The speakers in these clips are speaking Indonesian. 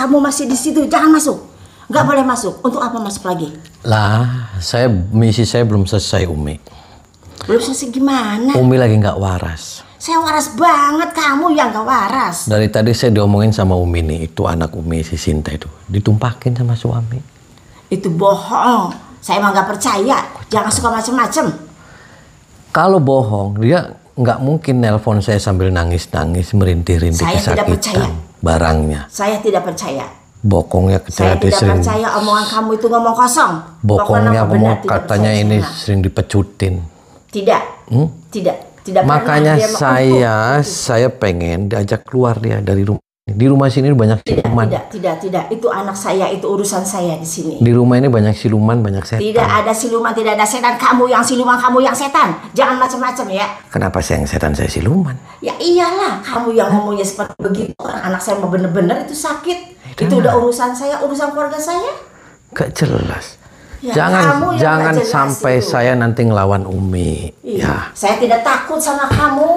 kamu masih di situ, jangan masuk. Nggak boleh masuk. Untuk apa masuk lagi? Lah, misi saya belum selesai, Umi. Belum selesai gimana? Umi lagi nggak waras. Saya waras banget, kamu yang nggak waras. Dari tadi saya diomongin sama Umi nih, itu anak Umi si Sinta itu ditumpakin sama suami. Itu bohong. Saya emang nggak percaya. Jangan suka macem-macem. Kalau bohong, dia nggak mungkin nelpon saya sambil nangis-nangis, merintih-rintih kesakitan barangnya. Saya tidak percaya. Bokongnya Saya tidak percaya omongan kamu itu ngomong kosong. Bokongnya ngomong katanya ini sering dipecutin. Tidak. Tidak. Makanya saya pengen diajak keluar dia dari rumah. Di rumah sini banyak siluman. Tidak. Itu anak saya, itu urusan saya di sini. Di rumah ini banyak siluman, banyak setan. Tidak ada siluman, tidak ada setan. Kamu yang siluman, kamu yang setan. Jangan macam-macam ya. Kenapa saya yang setan, saya siluman? Ya iyalah, kamu yang ngomongnya seperti begitu. Anak saya mau bener-bener itu sakit. Itu udah urusan saya, urusan keluarga saya. Gak jelas. Ya, jangan sampai itu. Saya nanti ngelawan Umi. Ya. Saya tidak takut sama kamu.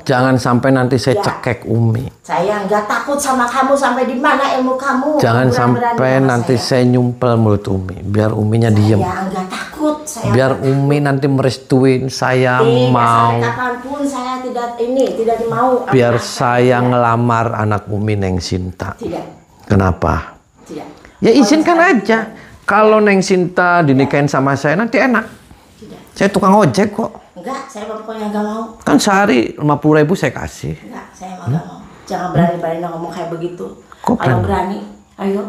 Jangan sampai nanti saya cekek Umi. Saya nggak takut sama kamu. Sampai di mana ilmu kamu? Jangan sampai nanti saya nyumpel mulut Umi. Biar Uminya diem. Saya nggak takut. Biar Umi nanti merestuin saya mau. Sampai kapanpun saya tidak mau. Biar saya ngelamar anak Umi Neng Sinta. Tidak. Kenapa? Tidak. Ya izinkan aja. Kalau Neng Sinta dinikahin sama saya nanti enak. Tidak. Saya tukang ojek kok. Enggak, saya pokoknya nggak mau. Kan sehari 50.000 saya kasih. Enggak, saya nggak mau. Jangan berani-berani ngomong kayak begitu. Kok kalau berani, ayo.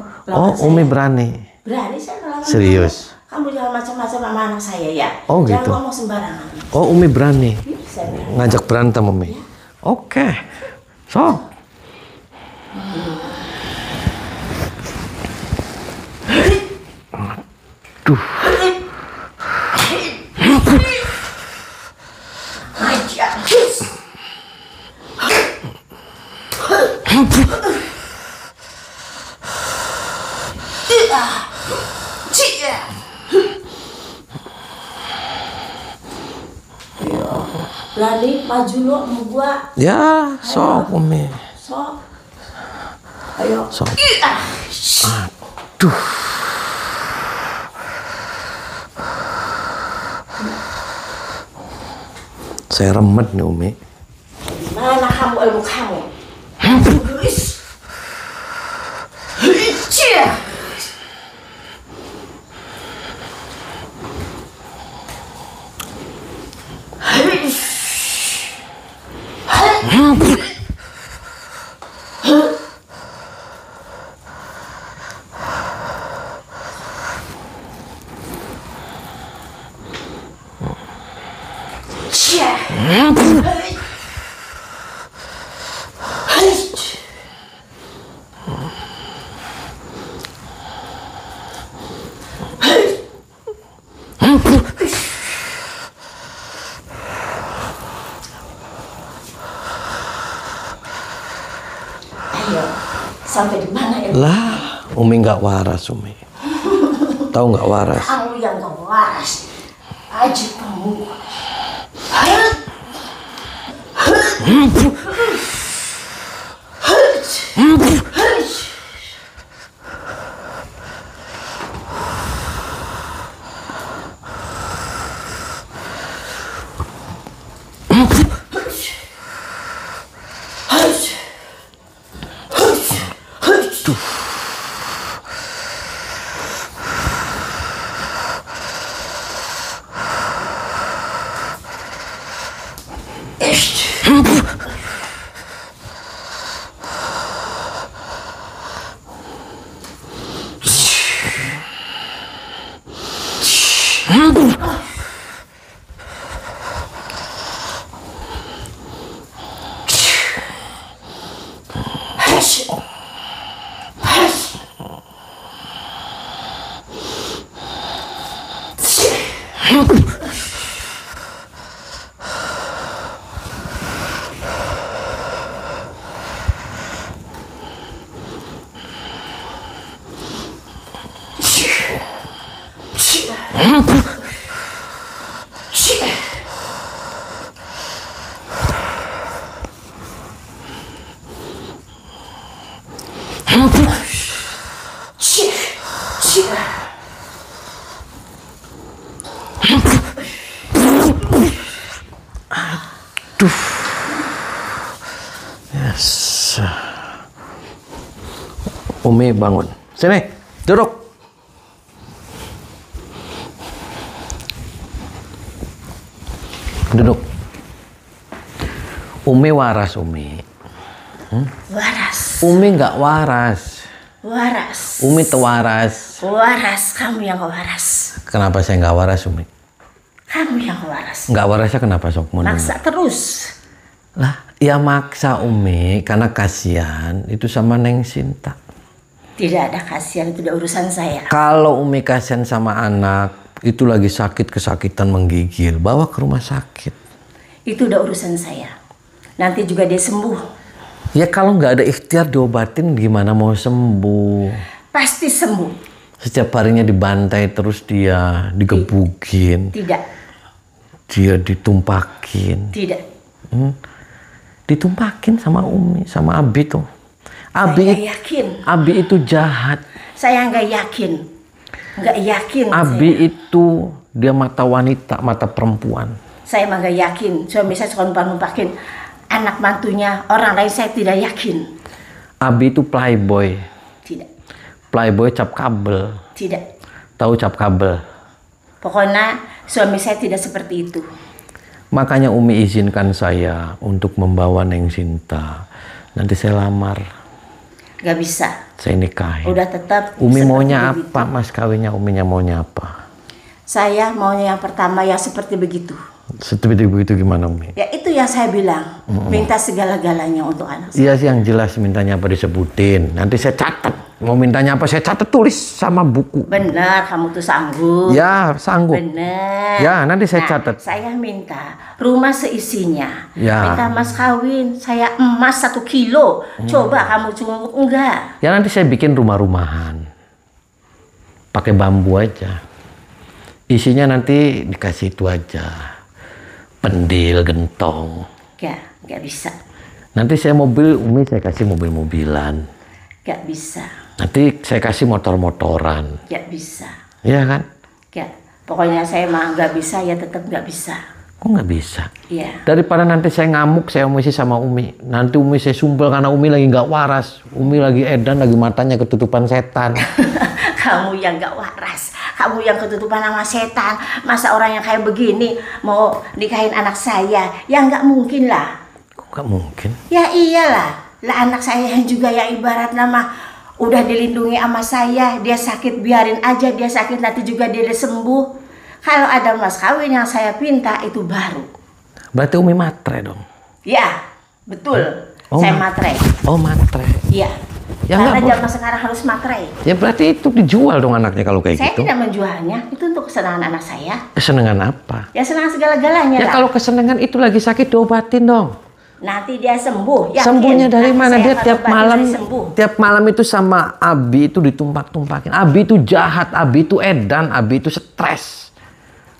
Umi berani. Berani saya ngelawan. Serius? Kamu jangan macam-macam sama anak saya ya. Oh jangan gitu. Ngomong sembarangan. Oh Umi berani. Saya ngajak berantem Umi. Ya. Oke. So. Aduh. Berani maju lo sama gua. Ya, sok Umi. Sok. Ayo. Sok. Aduh. Saya remet nih Umi. Mana kamu ilmu kamu? Sampai di mana ya? Lah, Umi nggak waras Umi. Tahu nggak waras? Kamu yang nggak waras. Aji kamu. Umi bangun. Sini, duduk. Duduk. Umi waras, Umi. Waras. Umi nggak waras. Waras. Umi tewaras. Waras, kamu yang waras. Kenapa saya nggak waras, Umi? Kamu yang waras. Nggak warasnya kenapa, sok? Maksa terus. Lah, ya maksa Umi, karena kasihan itu sama Neng Sinta. Tidak ada kasihan, itu udah urusan saya. Kalau Umi kasihan sama anak, itu lagi sakit, kesakitan menggigil, bawa ke rumah sakit. Itu udah urusan saya. Nanti juga dia sembuh. Ya kalau nggak ada ikhtiar diobatin gimana mau sembuh? Pasti sembuh. Setiap harinya dibantai terus dia, digebukin. Tidak. Dia ditumpakin. Tidak. Ditumpakin sama Umi, sama Abi tuh. Saya yakin. Abi itu jahat. Saya nggak yakin. Nggak yakin. Abi itu dia mata wanita, mata perempuan. Saya mah nggak yakin. Suami saya suka numpakin anak mantunya orang lain, saya tidak yakin. Abi itu playboy. Tidak. Playboy cap kabel. Tidak. Tahu cap kabel? Pokoknya suami saya tidak seperti itu. Makanya Umi izinkan saya untuk membawa Neng Sinta. Nanti saya lamar. Gak bisa. Saya nikahin. Udah tetap. Umi maunya apa, Mas kawinnya Uminya maunya apa? Saya maunya yang pertama yang seperti begitu. Seperti begitu gimana Umi? Ya itu yang saya bilang. Minta segala-galanya untuk anak saya. Iya sih, yang jelas mintanya apa disebutin. Nanti saya catat. Mau mintanya apa saya catat, tulis sama buku. Benar, kamu tuh sanggup. Ya, sanggup. Benar. Ya, nanti saya catat. Saya minta rumah seisinya. Ya. Minta mas kawin, saya emas 1 kilo. Coba kamu sanggup enggak? Ya nanti saya bikin rumah-rumahan. Pakai bambu aja. Isinya nanti dikasih itu aja. Pendil, gentong. Gak bisa. Nanti saya mobil, Umi saya kasih mobil-mobilan. Gak bisa. Nanti saya kasih motor-motoran. Gak bisa. Iya kan? Gak. Pokoknya saya mah gak bisa, ya tetap gak bisa. Kok nggak bisa? Iya. Daripada nanti saya ngamuk, saya omisi sama Umi. Nanti Umi saya sumpel karena Umi lagi nggak waras. Umi lagi edan, lagi matanya ketutupan setan. Kamu yang gak waras. Kamu yang ketutupan sama setan. Masa orang yang kayak begini mau nikahin anak saya? Ya nggak mungkin lah. Kok nggak mungkin? Ya iyalah. Lah anak saya yang juga yang ibarat nama udah dilindungi sama saya. Dia sakit biarin aja, dia sakit nanti juga dia udah sembuh. Kalau ada mas kawin yang saya pinta itu baru. Berarti Umi matre dong? Ya, betul. Oh, saya matre. Oh matre. Iya. Ya, karena nggak zaman sekarang harus matre. Ya berarti itu dijual dong anaknya kalau kayak Saya gitu. tidak menjualnya. Itu untuk kesenangan anak saya. Kesenangan apa? Ya senang segala-galanya Ya lah. kalau kesenangan itu lagi sakit diobatin dong. Nanti dia sembuh. Yakin. Sembuhnya dari Nanti mana? saya Dia akan tiap obatin malam, dia sembuh. tiap malam itu sama Abi itu ditumpak-tumpakin. Abi itu jahat, Abi itu edan, Abi itu stres.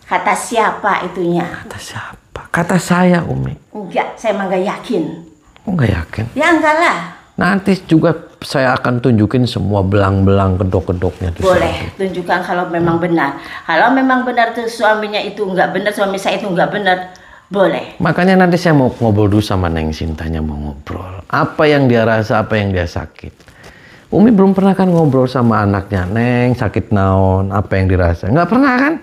Kata siapa itunya? Kata siapa? Kata saya, Umi. Enggak, saya emang gak yakin. Kok nggak yakin? Ya enggak lah. Nanti juga saya akan tunjukin semua belang-belang kedok-kedoknya. Boleh, tunjukkan kalau memang benar. Kalau memang benar tuh suaminya itu enggak benar, suami saya itu enggak benar, boleh. Makanya nanti saya mau ngobrol dulu sama Neng Sintanya, mau ngobrol. Apa yang dia rasa, apa yang dia sakit. Umi belum pernah kan ngobrol sama anaknya. Neng sakit naon, apa yang dirasa. Nggak pernah kan?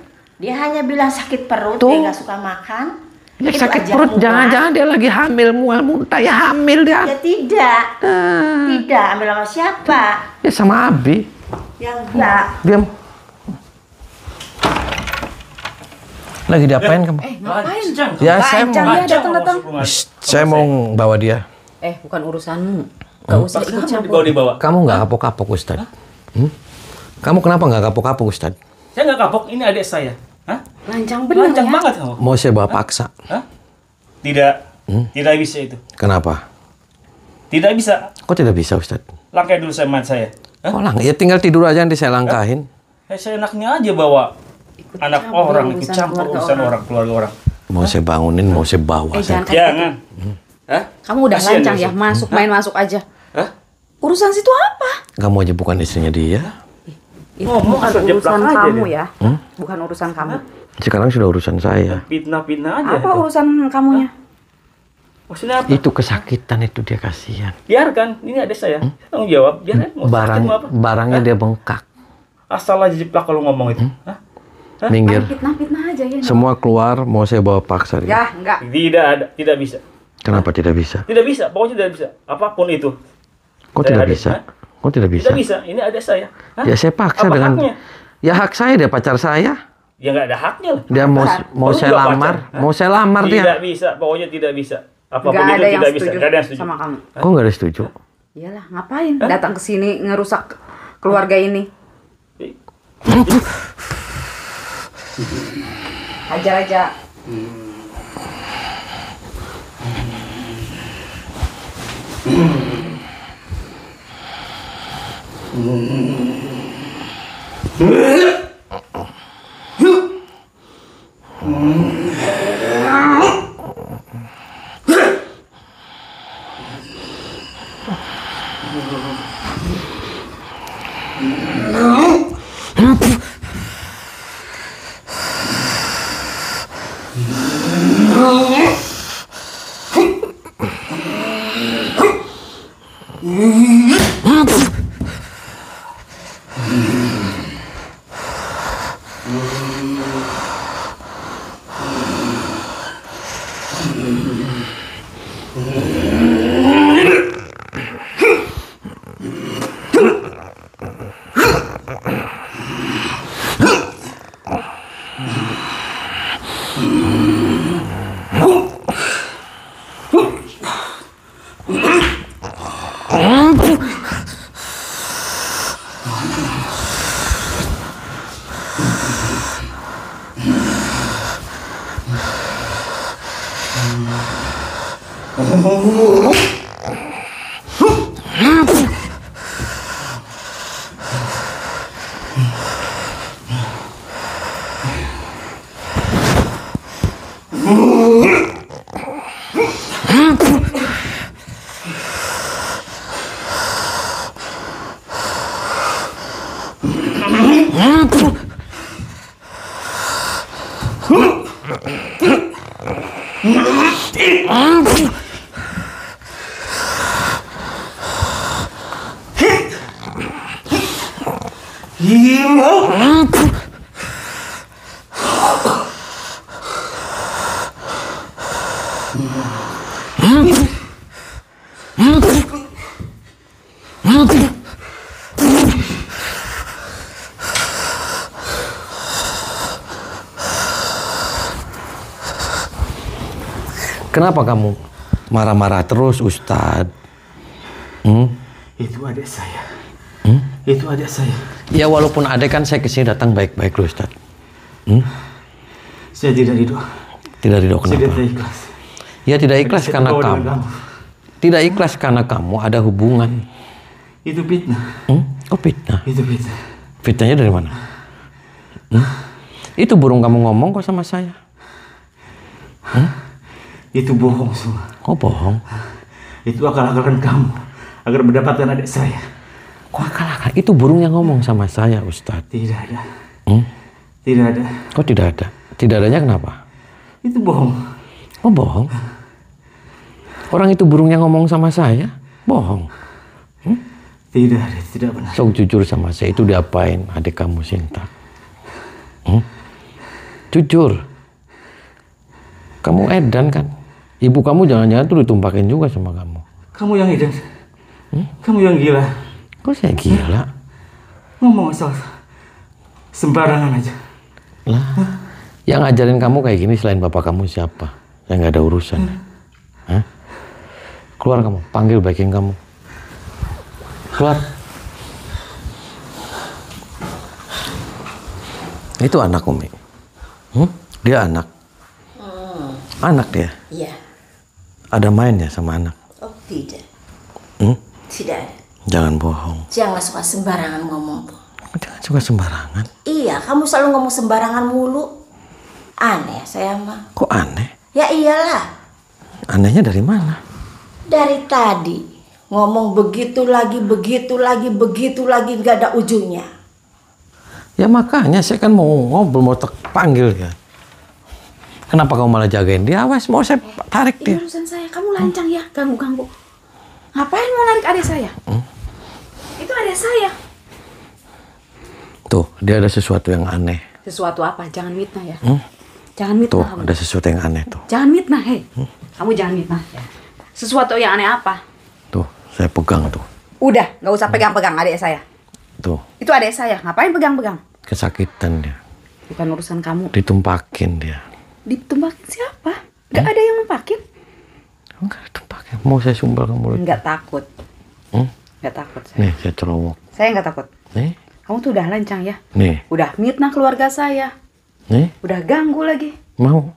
Dia hanya bilang sakit perut, Tuh. dia nggak suka makan. Ya Itu sakit aja perut, mual. jangan-jangan dia lagi hamil, mual muntah. Ya hamil dia. Ya tidak. Tidak, ambil sama siapa? Ya sama Abi. Ya enggak. Diam. Lagi diapain kamu? Ngapain? Ya saya Cang, mau, ya datang-datang. saya mau bawa dia. Bukan urusanmu. Gak usah ikut campur. Dibawa. Kamu nggak kapok-kapok Ustad? Kamu kenapa nggak kapok-kapok Ustad? Saya nggak kapok, ini adik saya. Hah? Lancang bener Lancang ya. banget kamu. Mau saya bawa paksa? Hah? Tidak. Tidak bisa itu. Kenapa? Tidak bisa. Kok tidak bisa Ustad? Langkai dulu sama saya. Hah? Kok ya tinggal tidur aja nanti saya langkahin. Saya enaknya aja bawa anak campur orang, ikut urusan campur keluarga urusan orang. orang, keluarga orang. Mau saya bangunin, mau saya bawa. Jangan kayak gitu. Jangan. Hah? Kamu udah Kasihan lancang dia ya, sih. masuk main masuk aja. Hah? Urusan situ apa? Kamu aja bukan istrinya dia. Itu Ngomong bukan asal jeplak urusan aja kamu dia. ya. Bukan urusan kamu. Sekarang sudah urusan saya. Fitnah-fitnah aja. Apa urusan kamunya? Maksudnya apa? Itu kesakitan itu dia, kasihan. Biarkan, ini adik saya. Tanggung jawab, biarkan. Mau sakit mau apa? Barangnya dia bengkak. Asal aja jiplak kalau ngomong itu. Hah? Minggir. Fitnah aja ya. Semua keluar, mau saya bawa paksa dia. Ya, enggak. Tidak ada, tidak bisa. Kenapa tidak bisa? Tidak bisa, pokoknya tidak bisa. Apapun itu. Kok Saya tidak adik, bisa? hah? Kok tidak bisa? Tidak bisa, ini adik saya. Hah? Ya saya paksa Apa dengan. haknya? Ya hak saya, dia pacar saya. Ya nggak ada haknya lah. Dia mau Lu saya juga lamar, pacar, hah? mau saya lamar Tidak dia. bisa, pokoknya tidak bisa. Apapun Enggak itu ada yang tidak bisa, setuju nggak ada yang setuju. sama kamu. Kok nggak ada setuju? Iyalah, ngapain datang ke sini ngerusak keluarga ini? Hajar aja. Kenapa kamu marah-marah terus, Ustadz? Itu adik saya. Itu adik saya. Ya walaupun ada kan saya kesini datang baik-baik loh, Ustadz. Saya tidak ridho. Tidak ridho Saya kenapa? tidak ikhlas. Ya tidak ikhlas Saya karena terbawa kamu. dengan Tidak ikhlas karena kamu ada hubungan. Itu fitnah. Oh fitnah. Itu fitnah. Fitnahnya dari mana? Itu burung kamu ngomong kok sama saya. Itu bohong semua. Kok bohong? Itu akal-akalan kamu agar mendapatkan adik saya. Kok akal-akal? Itu burung yang ngomong sama saya, Ustadz. Tidak ada. Tidak ada. Kok tidak ada? Tidak adanya kenapa? Itu bohong. Oh bohong? Orang itu burung yang ngomong sama saya? Bohong? Tidak ada. Tidak benar. Sok jujur sama saya, itu diapain adik kamu Sinta? Jujur. Kamu edan kan? Ibu kamu jangan-jangan tuh ditumpakin juga sama kamu. Kamu yang edan. Kamu yang gila. Kok saya gila? Ngomong asal sembarangan aja. Lah, yang ngajarin kamu kayak gini selain bapak kamu siapa? Yang nggak ada urusan. Hah? Keluar kamu, panggil backing kamu. Keluar. Itu anak Umi. Dia anak. Anak dia. Iya. Ada mainnya sama anak. Oh tidak. Tidak ada. Jangan bohong. Jangan suka sembarangan ngomong tuh. Jangan suka sembarangan. Iya, kamu selalu ngomong sembarangan mulu. Aneh saya mah. Kok aneh? Ya iyalah. Anehnya dari mana? Dari tadi ngomong begitu lagi, nggak ada ujungnya. Ya makanya saya kan mau ngobrol, mau panggil ya. Kenapa kamu malah jagain dia? Awas, mau saya tarik Ini dia. urusan saya. Kamu lancang ya, ganggu-ganggu. Ngapain mau narik adik saya? Itu adik saya. Tuh, dia ada sesuatu yang aneh. Sesuatu apa? Jangan mitnah ya. Jangan mitnah Tuh, kamu. ada sesuatu yang aneh tuh. Jangan mitnah, hei. Kamu jangan mitnah ya. Sesuatu yang aneh apa? Tuh, saya pegang tuh. Udah, nggak usah pegang-pegang adik saya. Tuh, Itu adik saya. Ngapain pegang-pegang? kesakitan dia. Bukan urusan kamu. Ditumpakin dia. Ditumpakin siapa? Nggak ada yang numpakin. Enggak ditumpakin. Mau saya sumbal ke mulut. Nggak takut. Hmm? Nggak takut saya. Nih, saya celowok. Saya nggak takut. Nih, Kamu tuh udah lancang ya. nih, Udah mitnah keluarga saya. nih. Udah ganggu lagi. Mau?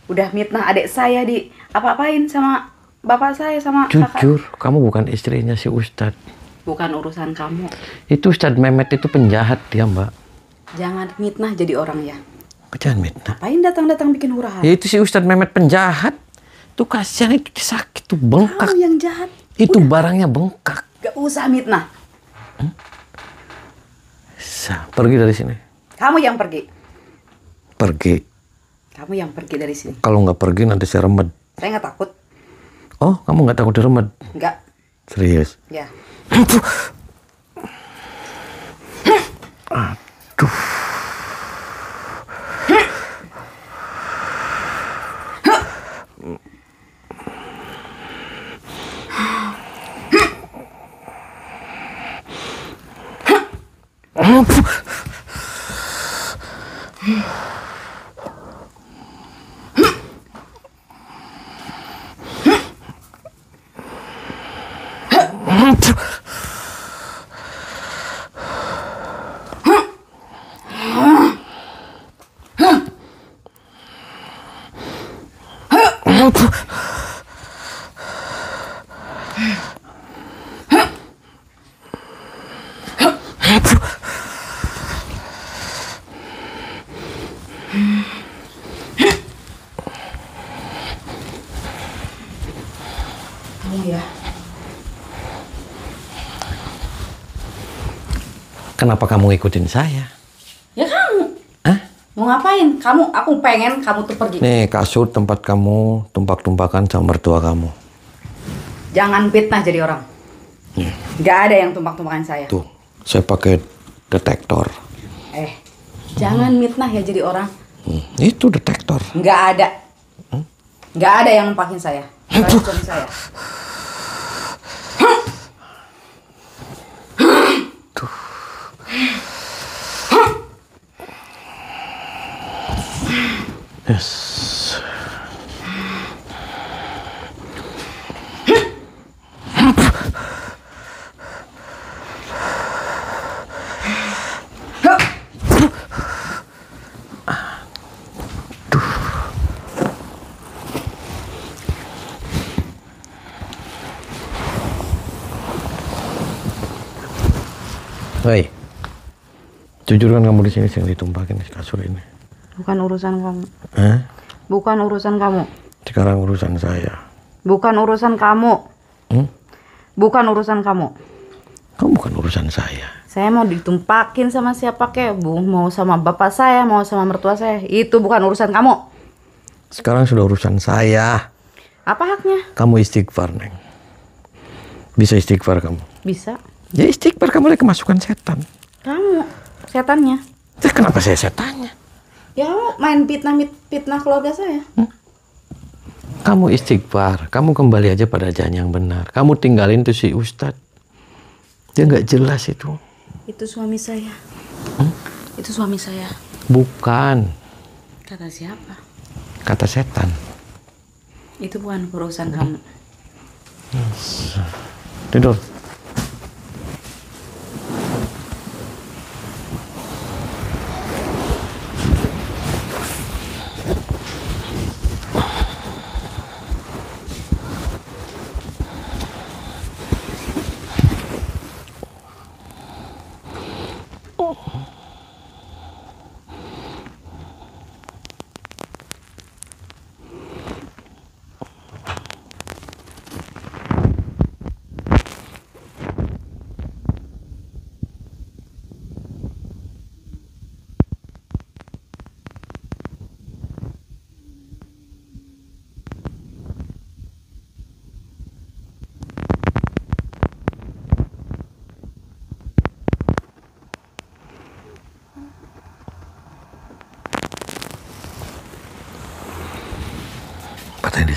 Udah mitnah adik saya di apa-apain sama bapak saya sama kakak. Jujur, kamu bukan istrinya si Ustadz. Bukan urusan kamu. Itu Ustadz Mehmet itu penjahat dia, Mbak. Jangan mitnah jadi orang ya. Jangan mitnah. Ngapain datang-datang bikin hura-hara? Ya itu si Ustadz Mehmet penjahat. Tuh kasihan itu sakit tuh bengkak. Kamu yang jahat. Itu barangnya bengkak. Gak usah mitnah. Pergi dari sini. Kamu yang pergi. Pergi. Kamu yang pergi dari sini. Kalau nggak pergi nanti saya remed. Saya nggak takut. Oh, kamu nggak takut diremed? Nggak. Serius? Ya. Aduh. Kamu ya. Kenapa kamu ngikutin saya? Ya kamu. Hah? Mau ngapain? Aku pengen kamu tuh pergi. Nih kasur tempat kamu tumpak-tumpakan sama mertua kamu. Jangan fitnah jadi orang. Nggak ada yang tumpak-tumpakan saya. Tuh, saya pakai detektor. Jangan mitnah ya jadi orang. Itu detektor. Nggak ada. Nggak ada yang numpakin saya. Kecuali suami saya. Yes. Hei, jujur kan kamu di sini sering ditumpakin di kasur ini. Bukan urusan kamu. Hah? Bukan urusan kamu. Sekarang urusan saya. Bukan urusan kamu. Bukan urusan kamu. Kamu bukan urusan saya. Saya mau ditumpakin sama siapa kek, Bu? Mau sama bapak saya, mau sama mertua saya. Itu bukan urusan kamu. Sekarang sudah urusan saya. Apa haknya? Kamu istighfar, Neng. Bisa istighfar kamu? Bisa. Ya istighfar, kamu lagi kemasukan setan. Kamu setannya. Ya, kenapa saya setannya? Ya kamu main fitnah keluarga saya. Kamu istighfar, kamu kembali aja pada jalan yang benar. Kamu tinggalin tuh si Ustadz. Dia nggak jelas itu. Itu suami saya. Itu suami saya. Bukan, Kata siapa? kata setan. Itu bukan urusan kamu. Tidur. Tadi